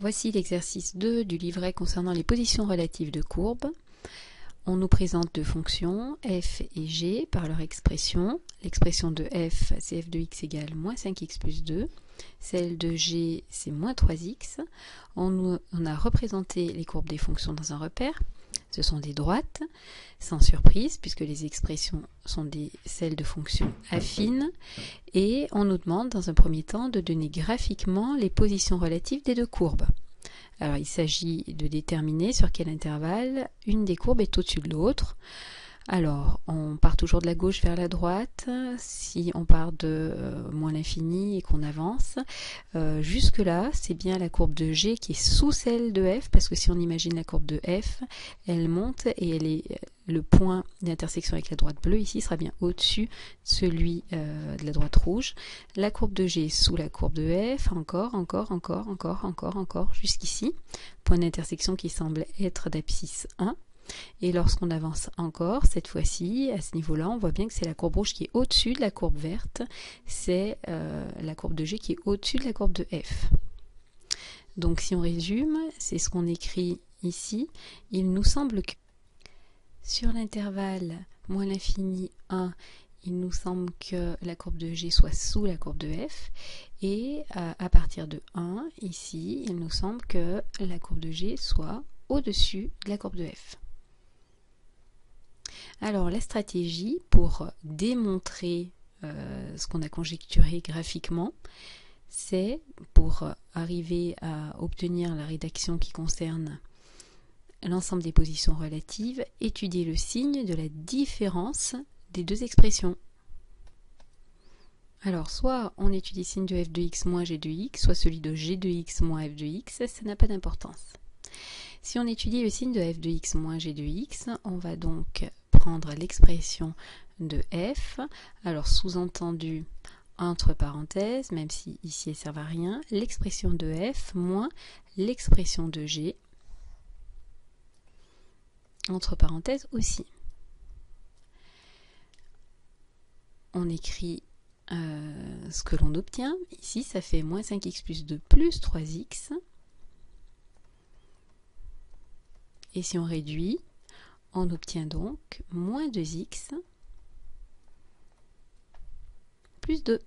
Voici l'exercice 2 du livret concernant les positions relatives de courbes. On nous présente deux fonctions, f et g, par leur expression. L'expression de f, c'est f de x égale moins 5x plus 2. Celle de g, c'est moins 3x. On a représenté les courbes des fonctions dans un repère. Ce sont des droites, sans surprise, puisque les expressions sont celles de fonctions affines. Et on nous demande, dans un premier temps, de donner graphiquement les positions relatives des deux courbes. Alors, il s'agit de déterminer sur quel intervalle une des courbes est au-dessus de l'autre. Alors, on part toujours de la gauche vers la droite. Si on part de moins l'infini et qu'on avance, jusque-là, c'est bien la courbe de G qui est sous celle de F, parce que si on imagine la courbe de F, elle monte et le point d'intersection avec la droite bleue ici sera bien au-dessus de celui de la droite rouge. La courbe de G est sous la courbe de F, encore, jusqu'ici. Point d'intersection qui semble être d'abscisse 1. Et lorsqu'on avance encore, cette fois-ci, à ce niveau-là, on voit bien que c'est la courbe rouge qui est au-dessus de la courbe verte. C'est la courbe de G qui est au-dessus de la courbe de F. Donc si on résume, c'est ce qu'on écrit ici. Il nous semble que sur l'intervalle moins l'infini 1, il nous semble que la courbe de G soit sous la courbe de F. Et à partir de 1, ici, il nous semble que la courbe de G soit au-dessus de la courbe de F. Alors la stratégie pour démontrer ce qu'on a conjecturé graphiquement, c'est pour arriver à obtenir la rédaction qui concerne l'ensemble des positions relatives, étudier le signe de la différence des deux expressions. Alors soit on étudie le signe de f de x moins g de x, soit celui de g de x moins f de x, ça n'a pas d'importance. Si on étudie le signe de f de x moins g de x, on va donc prendre l'expression de f, alors sous-entendu entre parenthèses, même si ici elle ne sert à rien, l'expression de f moins l'expression de g, entre parenthèses aussi. On écrit ce que l'on obtient. Ici, ça fait moins 5x plus 2 plus 3x. Et si on réduit, on obtient donc moins 2x plus 2.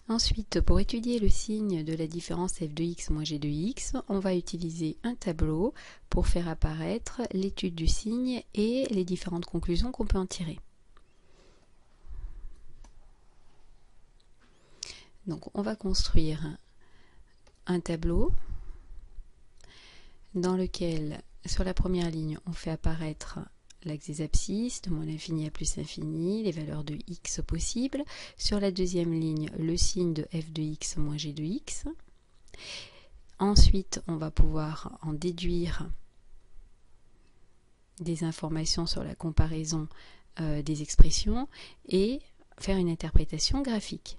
Ensuite, pour étudier le signe de la différence f de x moins g de x, on va utiliser un tableau pour faire apparaître l'étude du signe et les différentes conclusions qu'on peut en tirer. Donc, on va construire un tableau dans lequel, sur la première ligne, on fait apparaître l'axe des abscisses, de moins l'infini à plus l'infini, les valeurs de x possibles. Sur la deuxième ligne, le signe de f de x moins g de x. Ensuite, on va pouvoir en déduire des informations sur la comparaison des expressions et faire une interprétation graphique.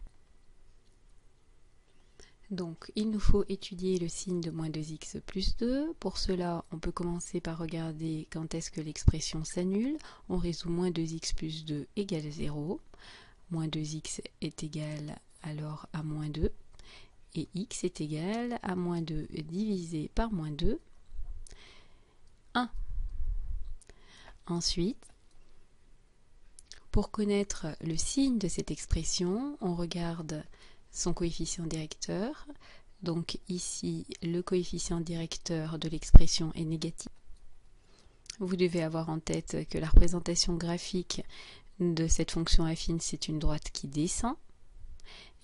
Donc, il nous faut étudier le signe de moins 2x plus 2. Pour cela, on peut commencer par regarder quand est-ce que l'expression s'annule. On résout moins 2x plus 2 égale 0. Moins 2x est égal alors à moins 2. Et x est égal à moins 2 divisé par moins 2, 1. Ensuite, pour connaître le signe de cette expression, on regarde son coefficient directeur. Donc ici, le coefficient directeur de l'expression est négatif. Vous devez avoir en tête que la représentation graphique de cette fonction affine, c'est une droite qui descend.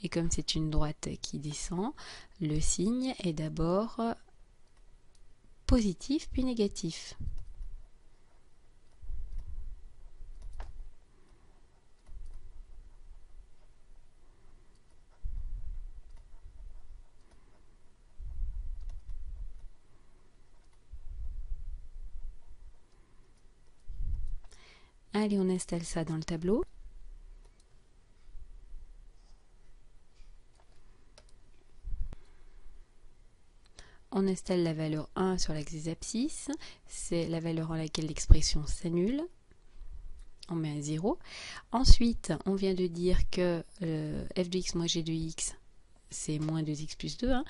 Et comme c'est une droite qui descend, le signe est d'abord positif puis négatif. Allez, on installe ça dans le tableau. On installe la valeur 1 sur l'axe des abscisses. C'est la valeur en laquelle l'expression s'annule. On met un 0. Ensuite, on vient de dire que f de x moins g de x, c'est moins 2x plus 2, hein,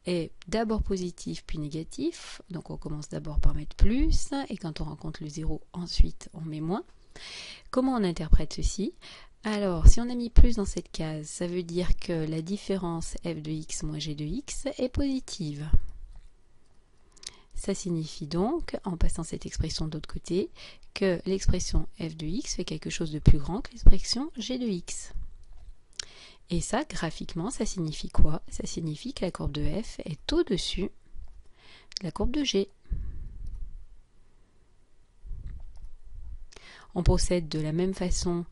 est d'abord positif puis négatif. Donc on commence d'abord par mettre plus, et quand on rencontre le 0, ensuite on met moins. Comment on interprète ceci? Alors, si on a mis plus dans cette case, ça veut dire que la différence f de x moins g de x est positive. Ça signifie donc, en passant cette expression de l'autre côté, que l'expression f de x fait quelque chose de plus grand que l'expression g de x. Et ça, graphiquement, ça signifie quoi? Ça signifie que la courbe de f est au-dessus de la courbe de g. On procède de la même façon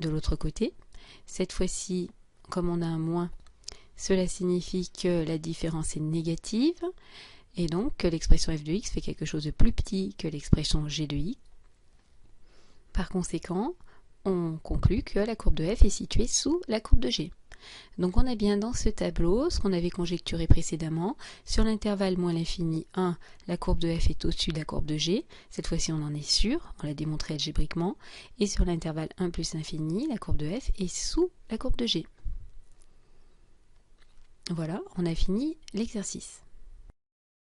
de l'autre côté. Cette fois-ci, comme on a un moins, cela signifie que la différence est négative et donc que l'expression f de x fait quelque chose de plus petit que l'expression g de x. Par conséquent, on conclut que la courbe de f est située sous la courbe de g. Donc on a bien dans ce tableau ce qu'on avait conjecturé précédemment. Sur l'intervalle moins l'infini 1, la courbe de f est au-dessus de la courbe de g. Cette fois-ci on en est sûr, on l'a démontré algébriquement. Et sur l'intervalle 1 plus l'infini, la courbe de f est sous la courbe de g. Voilà, on a fini l'exercice.